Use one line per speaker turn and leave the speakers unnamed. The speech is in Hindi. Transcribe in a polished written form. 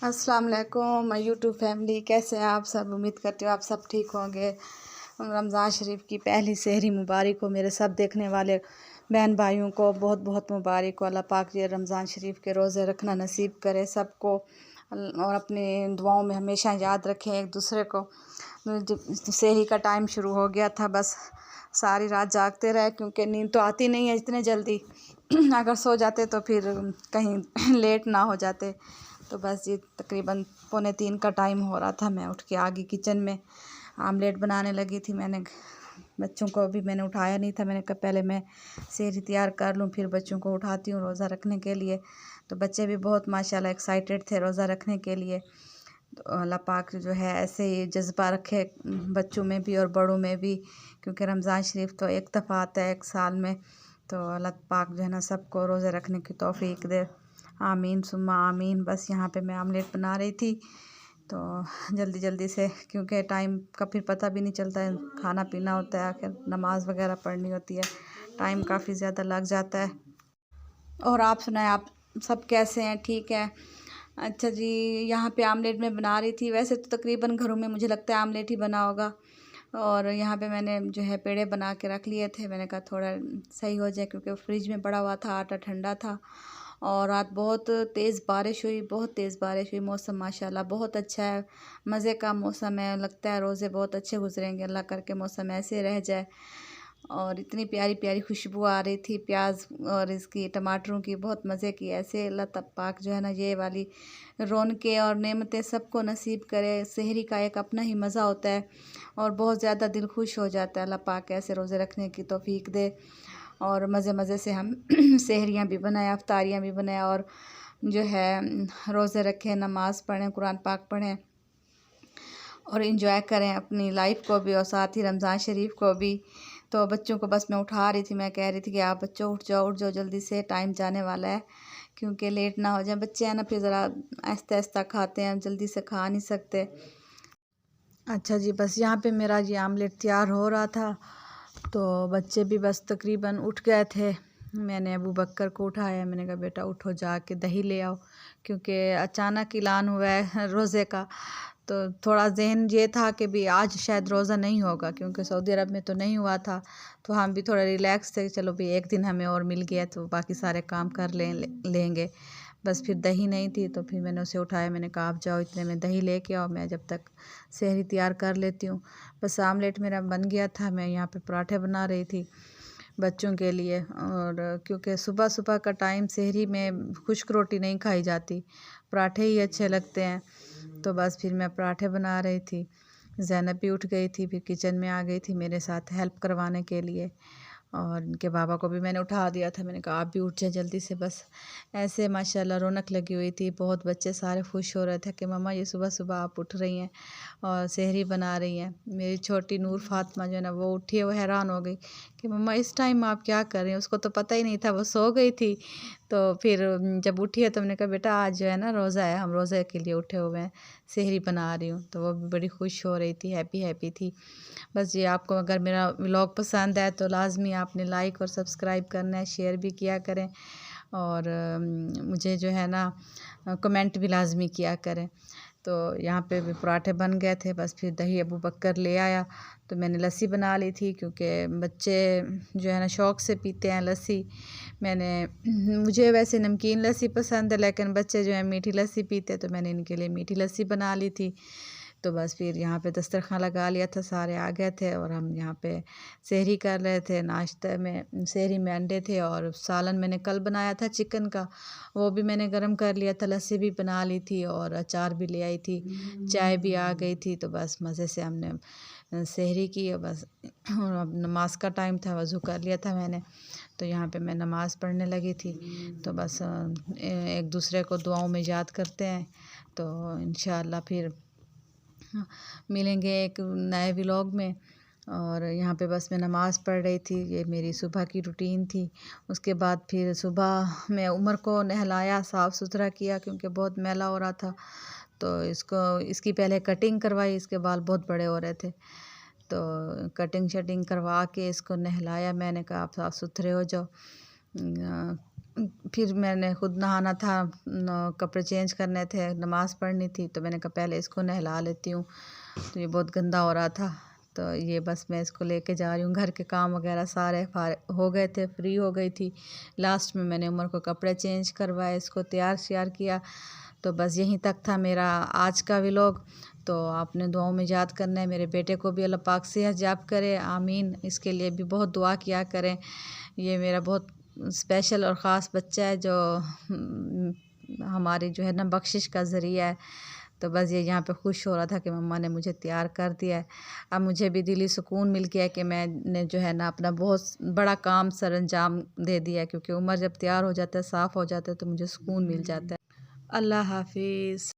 अस्सलाम वालेकुम माय यूट्यूब फैमिली, कैसे हैं आप सब। उम्मीद करती हूँ आप सब ठीक होंगे। रमज़ान शरीफ की पहली सहरी मुबारक हो मेरे सब देखने वाले बहन भाइयों को, बहुत बहुत मुबारक हो। अल्लाह पाक ये रमज़ान शरीफ के रोज़े रखना नसीब करे सबको और अपनी दुआओं में हमेशा याद रखें एक दूसरे को। सहरी का टाइम शुरू हो गया था, बस सारी रात जागते रहे क्योंकि नींद तो आती नहीं है इतने जल्दी अगर सो जाते तो फिर कहीं लेट ना हो जाते। तो बस ये तकरीबन 2:45 का टाइम हो रहा था। मैं उठ के आ गई किचन में, आमलेट बनाने लगी थी। बच्चों को अभी मैंने उठाया नहीं था, मैंने कहा पहले मैं सहरी तैयार कर लूँ फिर बच्चों को उठाती हूँ रोज़ा रखने के लिए। तो बच्चे भी बहुत माशाल्लाह एक्साइटेड थे रोज़ा रखने के लिए। तो अल्लाह पाक जो है ऐसे ही जज्बा रखे बच्चों में भी और बड़ों में भी, क्योंकि रमज़ान शरीफ तो एक दफ़ा आता है एक साल में। तो अल्लाह पाक जो है ना सबको रोज़े रखने की तौफीक दे, आमीन सुम्मा आमीन। बस यहाँ पे मैं आमलेट बना रही थी तो जल्दी जल्दी से, क्योंकि टाइम का फिर पता भी नहीं चलता है, खाना पीना होता है, आखिर नमाज़ वगैरह पढ़नी होती है, टाइम काफ़ी ज़्यादा लग जाता है। और आप सुनाएं, आप सब कैसे हैं, ठीक है। अच्छा जी, यहाँ पे आमलेट मैं बना रही थी। वैसे तो तकरीबन घरों में मुझे लगता है आमलेट ही बना होगा। और यहाँ पे मैंने जो है पेड़े बना के रख लिए थे। मैंने कहा थोड़ा सही हो जाए क्योंकि फ्रिज में पड़ा हुआ था, आटा ठंडा था। और रात बहुत तेज़ बारिश हुई, बहुत तेज़ बारिश हुई। मौसम माशाल्लाह बहुत अच्छा है, मज़े का मौसम है। लगता है रोज़े बहुत अच्छे गुजरेंगे, अल्लाह करके मौसम ऐसे रह जाए। और इतनी प्यारी प्यारी खुशबू आ रही थी प्याज और इसकी टमाटरों की, बहुत मज़े की। ऐसे अल्लाह पाक जो है ना ये वाली रौनकें और नेमतें सबको नसीब करे। सहरी का एक अपना ही मज़ा होता है और बहुत ज़्यादा दिल खुश हो जाता है। अल्लाह पाक ऐसे रोज़े रखने की तौफीक दे और मज़े मज़े से हम सहरियाँ भी बनाएं, अफ्तारियाँ भी बनाएं और जो है रोज़े रखें, नमाज़ पढ़ें, कुरान पाक पढ़ें और इन्जॉय करें अपनी लाइफ को भी और साथ ही रमज़ान शरीफ को भी। तो बच्चों को बस मैं उठा रही थी, मैं कह रही थी कि आप बच्चों उठ जाओ जल्दी से, टाइम जाने वाला है, क्योंकि लेट ना हो जाए। बच्चे हैं ना फिर ज़रा आहिस्ता आहिस्ता खाते हैं, जल्दी से खा नहीं सकते। अच्छा जी, बस यहाँ पे मेरा ये आमलेट तैयार हो रहा था तो बच्चे भी बस तकरीबन उठ गए थे। मैंने अबू बकर को उठाया, मैंने कहा बेटा उठो जाके दही ले आओ, क्योंकि अचानक ऐलान हुआ है रोज़े का। तो थोड़ा जहन ये था कि भी आज शायद रोज़ा नहीं होगा, क्योंकि सऊदी अरब में तो नहीं हुआ था। तो हम भी थोड़ा रिलैक्स थे, चलो भी एक दिन हमें और मिल गया तो बाकी सारे काम कर लेंगे। बस फिर दही नहीं थी तो फिर मैंने उसे उठाया, मैंने कहा आप जाओ इतने में दही लेके आओ, मैं जब तक सहरी तैयार कर लेती हूँ। बस आमलेट मेरा बन गया था, मैं यहाँ पे पराठे बना रही थी बच्चों के लिए। और क्योंकि सुबह सुबह का टाइम सहरी में खुश्क रोटी नहीं खाई जाती, पराठे ही अच्छे लगते हैं। तो बस फिर मैं पराठे बना रही थी। ज़ैनब भी उठ गई थी, फिर किचन में आ गई थी मेरे साथ हेल्प करवाने के लिए। और इनके बाबा को भी मैंने उठा दिया था, मैंने कहा आप भी उठ जाए जल्दी से। बस ऐसे माशाल्लाह रौनक लगी हुई थी, बहुत बच्चे सारे खुश हो रहे थे कि मम्मा ये सुबह सुबह आप उठ रही हैं और सहरी बना रही हैं। मेरी छोटी नूर फातिमा जो है ना वो उठी है, वो हैरान हो गई कि मम्मा इस टाइम आप क्या कर रही हैं। उसको तो पता ही नहीं था, वो सो गई थी। तो फिर जब उठी है तो हमने कहा बेटा आज जो है ना रोज़ा है, हम रोज़े के लिए उठे हुए हैं, सहरी बना रही हूँ। तो वो भी बड़ी खुश हो रही थी, हैप्पी हैप्पी थी। बस ये आपको अगर मेरा व्लॉग पसंद आए तो लाज़मी आपने लाइक और सब्सक्राइब करना है, शेयर भी किया करें और मुझे जो है ना कमेंट भी लाज़मी किया करें। तो यहाँ पे भी पराठे बन गए थे, बस फिर दही अबू बकर ले आया तो मैंने लस्सी बना ली थी, क्योंकि बच्चे जो है ना शौक़ से पीते हैं लस्सी। मुझे वैसे नमकीन लस्सी पसंद है, लेकिन बच्चे जो है मीठी लस्सी पीते, तो मैंने इनके लिए मीठी लस्सी बना ली थी। तो बस फिर यहाँ पे दस्तरखान लगा लिया था, सारे आ गए थे और हम यहाँ पे सहरी कर रहे थे। नाश्ते में सहरी में अंडे थे और सालन मैंने कल बनाया था चिकन का, वो भी मैंने गरम कर लिया था, लस्सी भी बना ली थी और अचार भी ले आई थी, चाय भी आ गई थी। तो बस मज़े से हमने सहरी की और बस अब नमाज का टाइम था, वज़ू कर लिया था मैंने। तो यहाँ पे मैं नमाज़ पढ़ने लगी थी। तो बस एक दूसरे को दुआओं में याद करते हैं। तो इंशाअल्लाह फिर मिलेंगे एक नए व्लॉग में। और यहाँ पे बस मैं नमाज़ पढ़ रही थी, ये मेरी सुबह की रूटीन थी। उसके बाद फिर सुबह मैं उमर को नहलाया, साफ़ सुथरा किया, क्योंकि बहुत मैला हो रहा था। तो इसकी पहले कटिंग करवाई, इसके बाल बहुत बड़े हो रहे थे। तो कटिंग शटिंग करवा के इसको नहलाया, मैंने कहा आप साफ़ सुथरे हो जाओ। फिर मैंने खुद नहाना था, कपड़े चेंज करने थे, नमाज़ पढ़नी थी, तो मैंने कहा पहले इसको नहला लेती हूँ। तो ये बहुत गंदा हो रहा था, तो ये बस मैं इसको लेके जा रही हूँ। घर के काम वगैरह सारे हो गए थे, फ्री हो गई थी। लास्ट में मैंने उमर को कपड़े चेंज करवाए, इसको तैयार श्यार किया। तो बस यहीं तक था मेरा आज का व्लॉग। तो आपने दुआओं में याद करना है। मेरे बेटे को भी अल्लाह पाक सेहत याब करे, आमीन। इसके लिए भी बहुत दुआ किया करें। ये मेरा बहुत स्पेशल और ख़ास बच्चा है जो हमारी जो है ना बख्शिश का ज़रिया है। तो बस ये यहाँ पे खुश हो रहा था कि मम्मा ने मुझे तैयार कर दिया है। अब मुझे भी दिली सुकून मिल गया कि मैंने जो है ना अपना बहुत बड़ा काम सर अंजाम दे दिया है, क्योंकि उमर जब तैयार हो जाता है, साफ़ हो जाता है, तो मुझे सुकून मिल जाता है। अल्लाह हाफिज़।